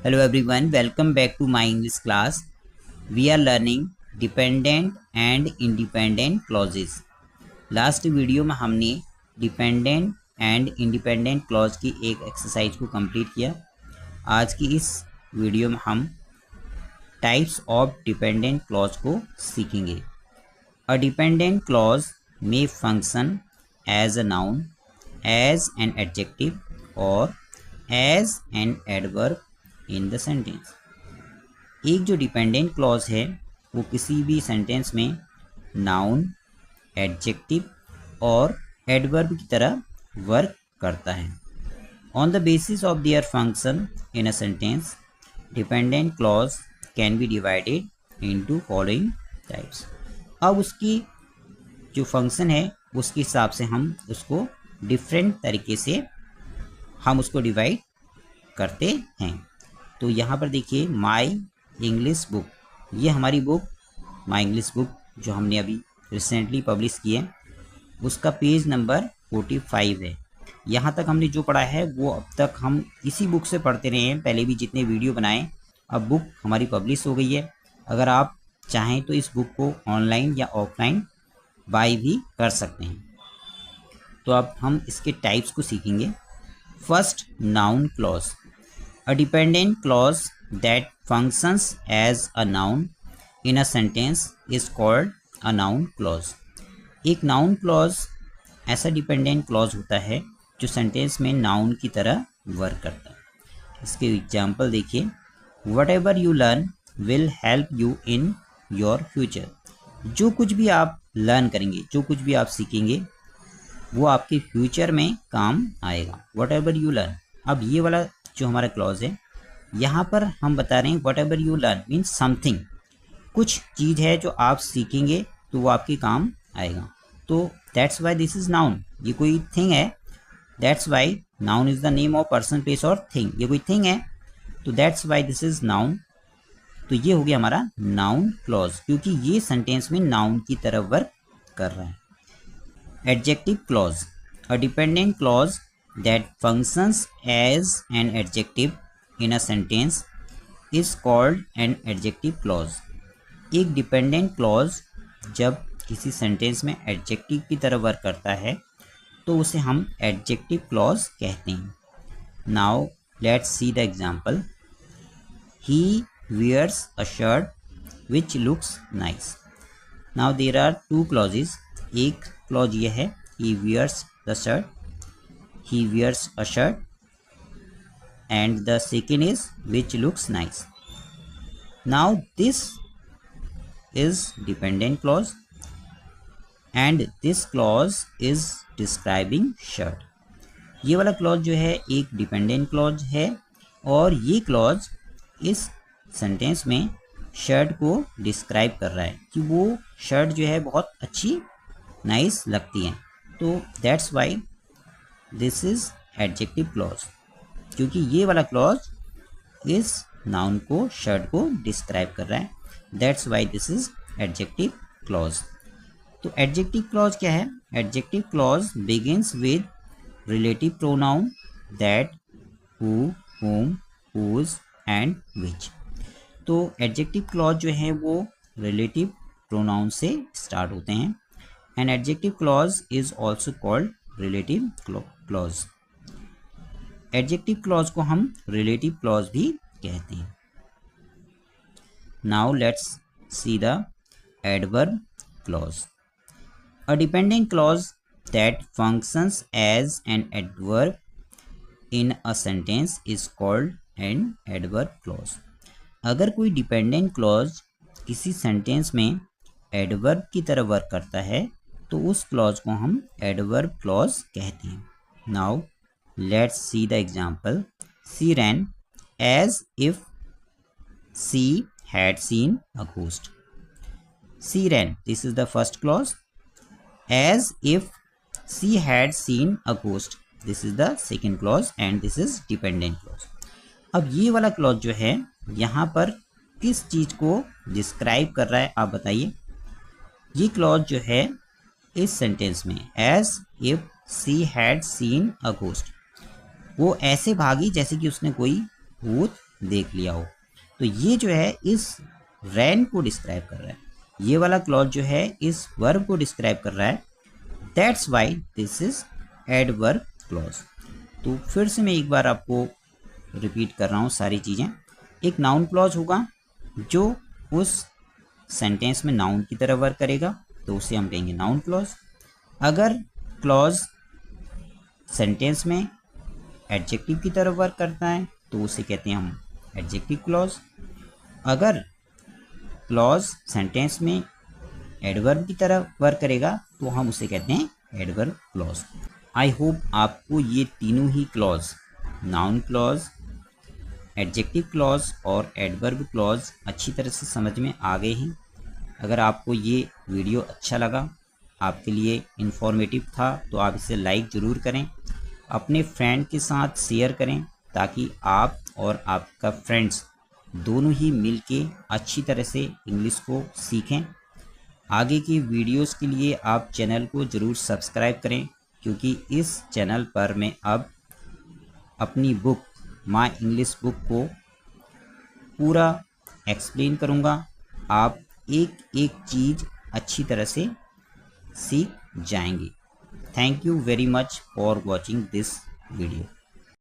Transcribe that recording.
Hello everyone, welcome back to my English class. We are learning dependent and independent clauses. Last video में हमने dependent and independent clause की एक exercise को complete किया। आज की इस वीडियो में हम टाइप्स ऑफ डिपेंडेंट क्लॉज को सीखेंगे। A dependent clause may function as a noun, as an adjective और as an adverb in the sentence. एक जो डिपेंडेंट क्लॉज है वो किसी भी सेंटेंस में नाउन, एडजेक्टिव और एडवर्ब की तरह वर्क करता है। On the basis of their function in a sentence, dependent clause can be divided into following types. अब उसकी जो फंक्शन है उसके हिसाब से हम उसको डिफरेंट तरीके से हम उसको डिवाइड करते हैं। तो यहाँ पर देखिए माई इंग्लिश बुक, ये हमारी बुक माई इंग्लिश बुक जो हमने अभी रिसेंटली पब्लिश की है उसका पेज नंबर 45 है। यहाँ तक हमने जो पढ़ा है वो अब तक हम इसी बुक से पढ़ते रहे हैं, पहले भी जितने वीडियो बनाए। अब बुक हमारी पब्लिश हो गई है। अगर आप चाहें तो इस बुक को ऑनलाइन या ऑफलाइन बाय भी कर सकते हैं। तो अब हम इसके टाइप्स को सीखेंगे। First, noun clause. A dependent clause that functions as a noun in a sentence is called a noun clause. एक noun clause ऐसा dependent clause होता है जो sentence में noun की तरह वर्क करता है। इसके एग्जाम्पल देखिए, whatever you learn will help you in your future. जो कुछ भी आप लर्न करेंगे, जो कुछ भी आप सीखेंगे वो आपके फ्यूचर में काम आएगा। whatever you learn, अब ये वाला जो हमारा क्लॉज है यहाँ पर हम बता रहे हैं what ever you learn means something, कुछ चीज़ है जो आप सीखेंगे तो वो आपके काम आएगा। तो that's why this is noun, ये कोई थिंग है। That's Y noun is the name of person, place और थिंग, ये कोई थिंग है तो that's why this is noun. तो ये हो गया हमारा नाउन क्लॉज, क्योंकि ये सेंटेंस में नाउन की तरह वर्क कर रहा है। Adjective clause, a dependent clause that functions as an adjective in a sentence is called an adjective clause. एक डिपेंडेंट क्लॉज जब किसी सेंटेंस में एडजेक्टिव की तरह वर्क करता है तो उसे हम एडजेक्टिव क्लॉज कहते हैं। Now let's see the example. He wears a shirt which looks nice. Now there are two clauses. एक क्लॉज ये है he wears the shirt, he wears a shirt, and the second is which looks nice. Now this is dependent clause and this clause is describing shirt. ये वाला clause जो है एक dependent clause है और ये क्लॉज इस सेंटेंस में शर्ट को डिस्क्राइब कर रहा है कि वो शर्ट जो है बहुत अच्छी नाइस लगती है। तो that's why this is adjective clause, क्योंकि ये वाला क्लॉज इस नाउन को, शर्ट को डिस्क्राइब कर रहा है। That's why this is adjective clause. तो एडजेक्टिव क्लॉज क्या है? Adjective clause begins with relative pronoun that, who, whom, whose and which। तो एडजेक्टिव क्लॉज जो है वो रिलेटिव प्रोनाउन से स्टार्ट होते हैं and adjective clause is also called relative clause. Adjective clause को हम रिलेटिव क्लॉज भी कहते हैं। Now let's see the adverb clause. A dependent clause that functions as an adverb in a sentence is called an adverb clause. अगर कोई dependent clause किसी sentence में adverb की तरह वर्क करता है तो उस क्लॉज को हम एडवर्ब क्लॉज कहते हैं। Now let's see the example. She ran as if she had seen a ghost. She ran, this is the first clause. As if she had seen a ghost, this is the second clause and this is dependent clause. अब ये वाला clause जो है यहाँ पर किस चीज़ को describe कर रहा है आप बताइए। ये क्लॉज जो है इस सेंटेंस में as if she had seen a ghost, वो ऐसे भागी जैसे कि उसने कोई भूत देख लिया हो। तो ये जो है इस रैन को डिस्क्राइब कर रहा है, ये वाला क्लॉज जो है इस वर्ब को डिस्क्राइब कर रहा है। That's why this is adverb clause. तो फिर से मैं एक बार आपको रिपीट कर रहा हूँ सारी चीज़ें। एक नाउन क्लॉज होगा जो उस सेंटेंस में नाउन की तरह वर्क करेगा, तो उसे हम कहेंगे नाउन क्लॉज। अगर क्लॉज सेंटेंस में एडजेक्टिव की तरह वर्क करता है तो उसे कहते हैं हम एडजेक्टिव क्लॉज। अगर क्लॉज सेंटेंस में एडवर्ब की तरह वर्क करेगा तो हम उसे कहते हैं एडवर्ब क्लॉज। आई होप आपको ये तीनों ही clause, noun clause, adjective clause और एडवर्ब क्लॉज अच्छी तरह से समझ में आ गए हैं। अगर आपको ये वीडियो अच्छा लगा, आपके लिए इन्फॉर्मेटिव था, तो आप इसे लाइक ज़रूर करें, अपने फ्रेंड के साथ शेयर करें, ताकि आप और आपका फ्रेंड्स दोनों ही मिलके अच्छी तरह से इंग्लिश को सीखें। आगे की वीडियोस के लिए आप चैनल को ज़रूर सब्सक्राइब करें, क्योंकि इस चैनल पर मैं अब अपनी बुक माय इंग्लिश बुक को पूरा एक्सप्लेन करूँगा। आप एक एक चीज़ अच्छी तरह से सीख जाएंगे। Thank you very much for watching this video.